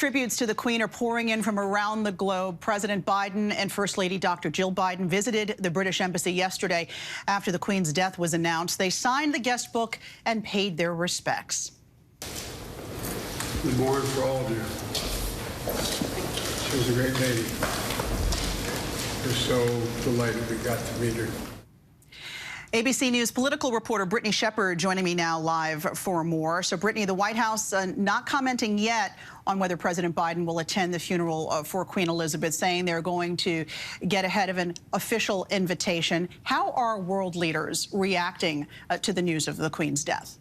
Tributes to the Queen are pouring in from around the globe. President Biden and First Lady Dr. Jill Biden visited the British Embassy yesterday after the Queen's death was announced. They signed the guest book and paid their respects. We mourn for all of you. She was a great lady. We're so delighted we got to meet her. ABC News political reporter Brittany Shepard joining me now live for more. So, Brittany, the White House not commenting yet on whether President Biden will attend the funeral for Queen Elizabeth, saying they're going to get ahead of an official invitation. How are world leaders reacting to the news of the Queen's death?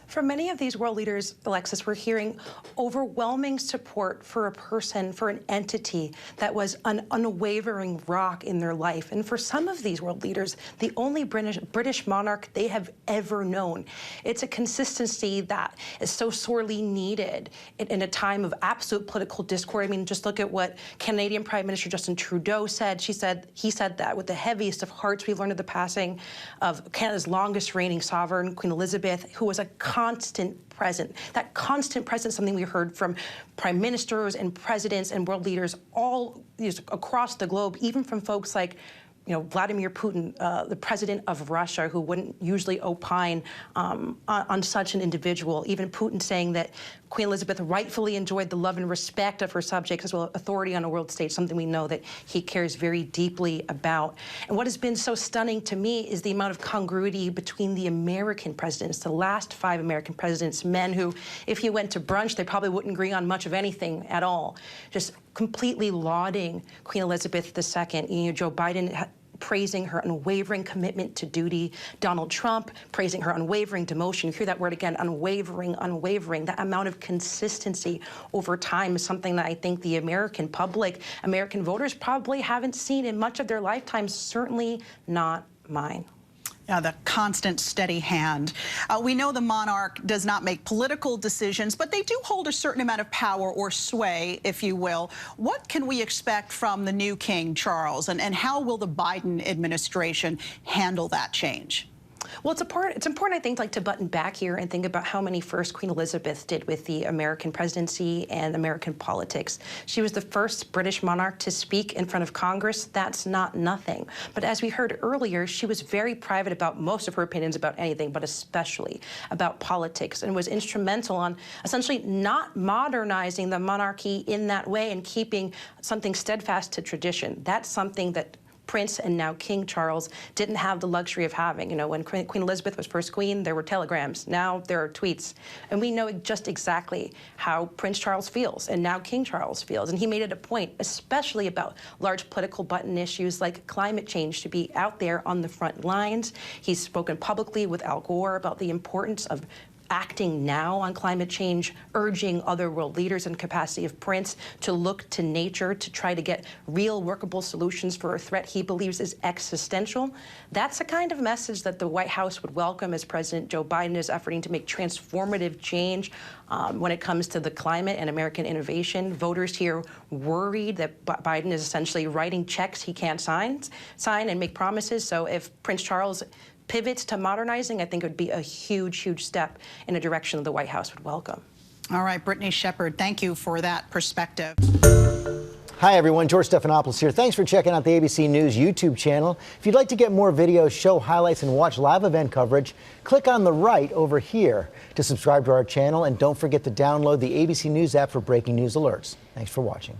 From many of these world leaders, Alexis, we're hearing overwhelming support for a person, for an entity that was an unwavering rock in their life. And for some of these world leaders, the only British monarch they have ever known. It's a consistency that is so sorely needed in a time of absolute political discord. I mean, just look at what Canadian Prime Minister Justin Trudeau said. He said that with the heaviest of hearts, we've learned of the passing of Canada's longest reigning sovereign, Queen Elizabeth, who was a constant presence. That constant presence, something we heard from prime ministers and presidents and world leaders all across the globe, even from folks like Vladimir Putin, the president of Russia, who wouldn't usually opine on such an individual. Even Putin saying that Queen Elizabeth rightfully enjoyed the love and respect of her subjects as well as authority on a world stage, something we know that he cares very deeply about. And what has been so stunning to me is the amount of congruity between the American presidents, the last 5 American presidents, men who, if you went to brunch, they probably wouldn't agree on much of anything at all. Just completely lauding Queen Elizabeth II. Joe Biden praising her unwavering commitment to duty. Donald Trump praising her unwavering devotion. You hear that word again, unwavering, unwavering. That amount of consistency over time is something that I think the American public, American voters probably haven't seen in much of their lifetimes, certainly not mine. The constant, steady hand. We know the monarch does not make political decisions, but they do hold a certain amount of power or sway, if you will. What can we expect from the new King Charles, and how will the Biden administration handle that change? Well, it's important, I think, to button back here and think about how many first Queen Elizabeth did with the American presidency and American politics. She was the first British monarch to speak in front of Congress. That's not nothing. But as we heard earlier, she was very private about most of her opinions about anything, but especially about politics, and was instrumental on essentially not modernizing the monarchy in that way and keeping something steadfast to tradition. That's something that Prince and now King Charles didn't have the luxury of having. When Queen Elizabeth was first queen, there were telegrams. Now there are tweets. And we know just exactly how Prince Charles feels and now King Charles feels. And he made it a point, especially about large political button issues like climate change, to be out there on the front lines. He's spoken publicly with Al Gore about the importance of acting now on climate change, urging other world leaders in capacity of Prince to look to nature to try to get real workable solutions for a threat he believes is existential. That's the kind of message that the White House would welcome as President Joe Biden is efforting to make transformative change when it comes to the climate and American innovation. Voters here worried that Biden is essentially writing checks he can't sign and make promises. So if Prince Charles pivots to modernizing, I think it would be a huge, huge step in a direction the White House would welcome. All right, Brittany Shepard, thank you for that perspective. Hi, everyone. George Stephanopoulos here. Thanks for checking out the ABC News YouTube channel. If you'd like to get more videos, show highlights, and watch live event coverage, click on the right over here to subscribe to our channel. And don't forget to download the ABC News app for breaking news alerts. Thanks for watching.